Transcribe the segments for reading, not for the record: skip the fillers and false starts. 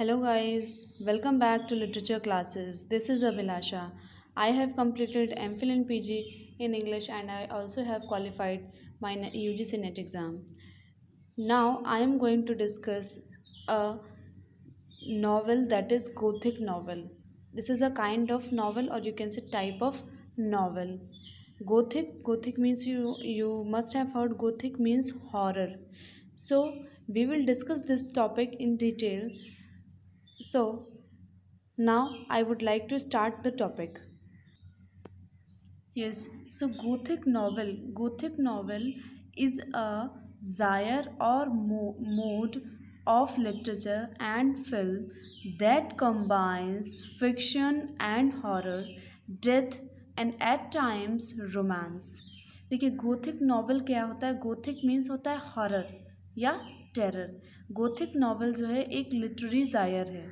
Hello guys, welcome back to literature classes. This is Abhilasha. I have completed MPhil and PG in English and I also have qualified my UGC NET exam. Now I am going to discuss a novel that is Gothic novel. This is a kind of novel or you can say type of novel. Gothic means you must have heard Gothic means horror. So we will discuss this topic in detail. So now I would like to start the topic. Yes, so Gothic novel is a genre or mode of literature and film that combines fiction and horror, death and at times romance. देखिए Gothic novel क्या होता है? Gothic means होता है horror या terror. Gothic novel जो है एक लिटरेरी जायर है,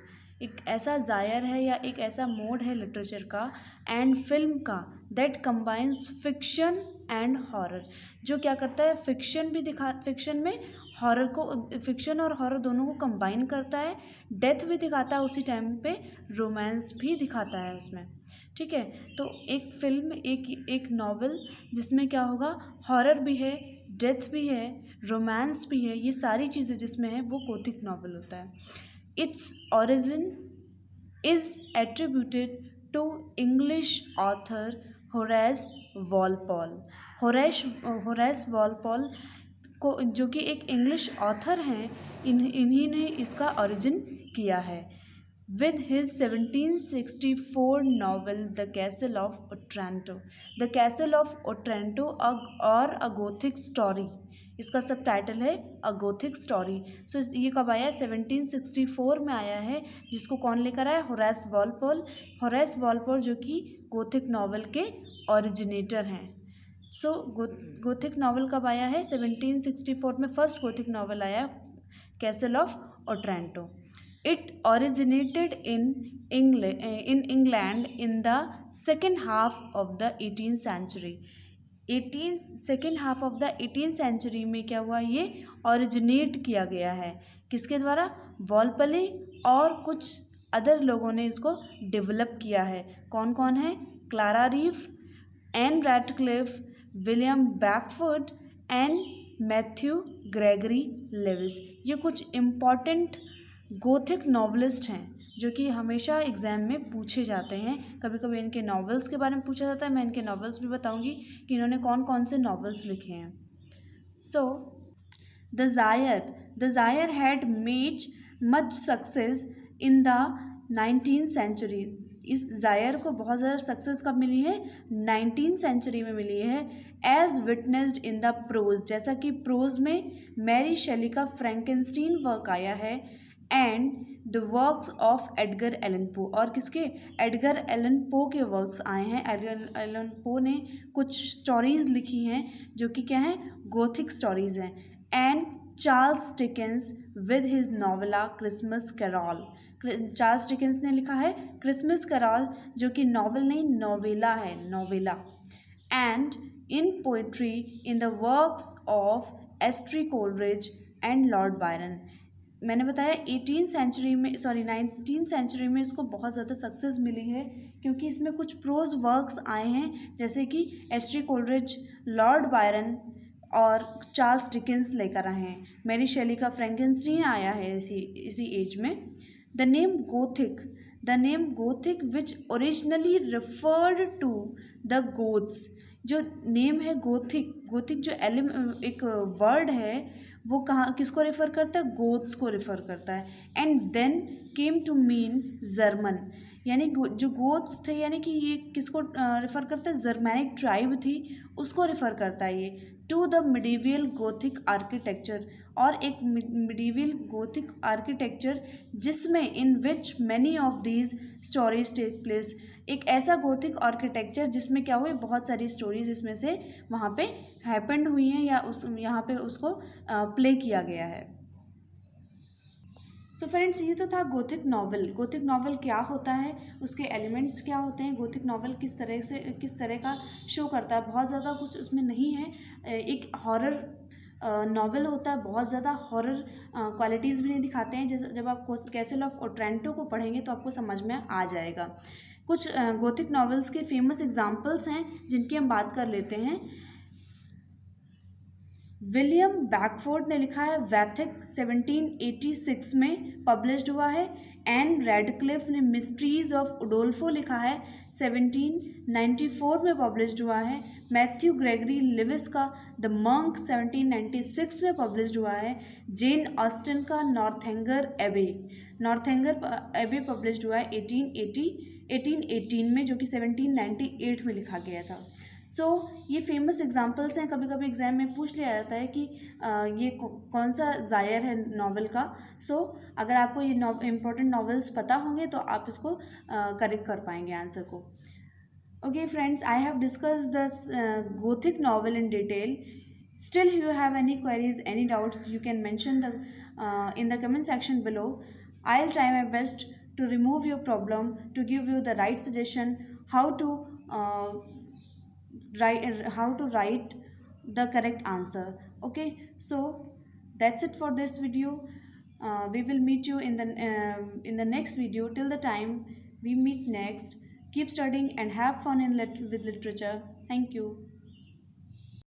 एक ऐसा जायर है या एक ऐसा मोड है लिटरेचर का एंड फिल्म का that combines fiction and horror. जो क्या करता है, फिक्शन में हॉरर को, फिक्शन और हॉरर दोनों को कंबाइन करता है, डेथ भी दिखाता है उसी टाइम पे, रोमांस भी दिखाता है उसमें. ठीक है, तो एक फिल्म, एक नॉवल जिसमें क्या होगा, हॉरर भी है, डेथ भी है, रोमांस भी है, ये सारी चीज़ें जिसमें है वो गोथिक नॉवल होता है. Its origin is attributed to English author Horace Walpole. Horace Walpole को, जो कि एक इंग्लिश ऑथर हैं, इन्हीं ने इसका ओरिजिन किया है. with his 1764 novel The Castle of Otranto. The Castle of Otranto और A Gothic Story, इसका सब टाइटल है अ गोथिक स्टोरी. सो ये कब आया है? 1764 में आया है. जिसको कौन लेकर आया? होरेस वॉलपोल जो कि गोथिक नॉवल के ओरिजिनेटर हैं. सो गोथिक नॉवल कब आया है? 1764 में फर्स्ट गोथिक नॉवल आया, castle of Otranto. It originated in England in the second half of the 18th century. Second half of the 18th century में क्या हुआ, ये ओरिजिनेट किया गया है. किसके द्वारा? वॉलपले और कुछ अदर लोगों ने इसको डेवलप किया है. कौन कौन है? Clara Reeve, Ann Radcliffe, William Beckford and Matthew Gregory Lewis. ये कुछ इम्पॉर्टेंट गोथिक नॉवलिस्ट हैं जो कि हमेशा एग्ज़ाम में पूछे जाते हैं. कभी कभी इनके नॉवेल्स के बारे में पूछा जाता है. मैं इनके नॉवेल्स भी बताऊंगी कि इन्होंने कौन कौन से नॉवेल्स लिखे हैं. So the genre had made much success in the 19th century. इस जायर को बहुत ज़्यादा सक्सेस कब मिली है? 19th सेंचुरी में मिली है. Age witnessed in the prose, जैसा कि प्रोज में मैरी शेली का फ्रैंकेनस्टीन वर्क आया है and the works of Edgar Allan Poe. और किसके? एडगर एलन पो के वर्क्स आए हैं. एडगर एलन पो ने कुछ स्टोरीज़ लिखी हैं जो कि क्या हैं? गोथिक स्टोरीज़ हैं. And Charles Dickens with his novella Christmas Carol. Charles Dickens ने लिखा है क्रिसमस कैरॉल, जो कि नॉवल नहीं, नोवेला है, novella. And in poetry in the works of एस्ट्री Coleridge and Lord Byron. मैंने बताया 19th सेंचुरी में इसको बहुत ज़्यादा सक्सेस मिली है क्योंकि इसमें कुछ प्रोज वर्क्स आए हैं, जैसे कि एस्ट्री कोलरिज, लॉर्ड बायरन और चार्ल्स डिकेंस लेकर आए हैं. मैरी शेली का फ्रैंकेनस्टीन आया है इसी एज में. The name Gothic which originally referred to the Goths. जो नेम है गोथिक जो एक वर्ड है वो कहाँ, किसको रेफ़र करता है? गोथ्स को रेफ़र करता है. And then came to mean German, यानी जो गोथ्स थे, यानी कि ये किसको रेफ़र करता है? जर्मैनिक ट्राइब थी, उसको रेफ़र करता है ये. To the medieval gothic architecture, और एक मिडीवियल गोथिक आर्किटेक्चर जिसमें in which many of these stories take place. एक ऐसा गोथिक आर्किटेक्चर जिसमें क्या हुई, बहुत सारी स्टोरीज इसमें से वहाँ पे हैपेंड हुई हैं या यहाँ पे उसको प्ले किया गया है. सो फ्रेंड्स, ये तो था गोथिक नॉवल. गोथिक नॉवल क्या होता है, उसके एलिमेंट्स क्या होते हैं, गोथिक नॉवल किस तरह का शो करता है. बहुत ज़्यादा कुछ उसमें नहीं है. एक हॉरर नॉवल होता है बहुत ज़्यादा हॉरर क्वालिटीज़ भी नहीं दिखाते हैं। जैसे जब आप कैसल ऑफ ओट्रेंटो को पढ़ेंगे तो आपको समझ में आ जाएगा। कुछ गोथिक नॉवेल्स के फेमस एग्जाम्पल्स हैं जिनकी हम बात कर लेते हैं। विलियम बैकफोर्ड ने लिखा है वैथिक 1786 में पब्लिश्ड हुआ है। एन रेडक्लिफ ने मिस्ट्रीज ऑफ उडोल्फो लिखा है 1794 में पब्लिश्ड हुआ है। मैथ्यू ग्रेगरी लिविस का द मंक 1796 में पब्लिश्ड हुआ है। जेन ऑस्टन का नॉर्थेंगर एबे पब्लिश्ड हुआ है 1818 में, जो कि 1798 में लिखा गया था। ये फेमस एग्जाम्पल्स हैं। कभी कभी एग्जाम में पूछ लिया जाता है कि ये कौन सा जायर है नावल का। अगर आपको ये इम्पोर्टेंट नॉवेल्स पता होंगे तो आप इसको करेक्ट कर पाएंगे आंसर को। Okay friends, I have discuss the Gothic novel in detail. Still you have any queries, any doubts, you can mention in the comment section below. I'll try my best to remove your problem, to give you the right suggestion how to write the correct answer. Okay, so that's it for this video. We will meet you in the next video. Till the time we meet next, keep studying and have fun with literature. Thank you.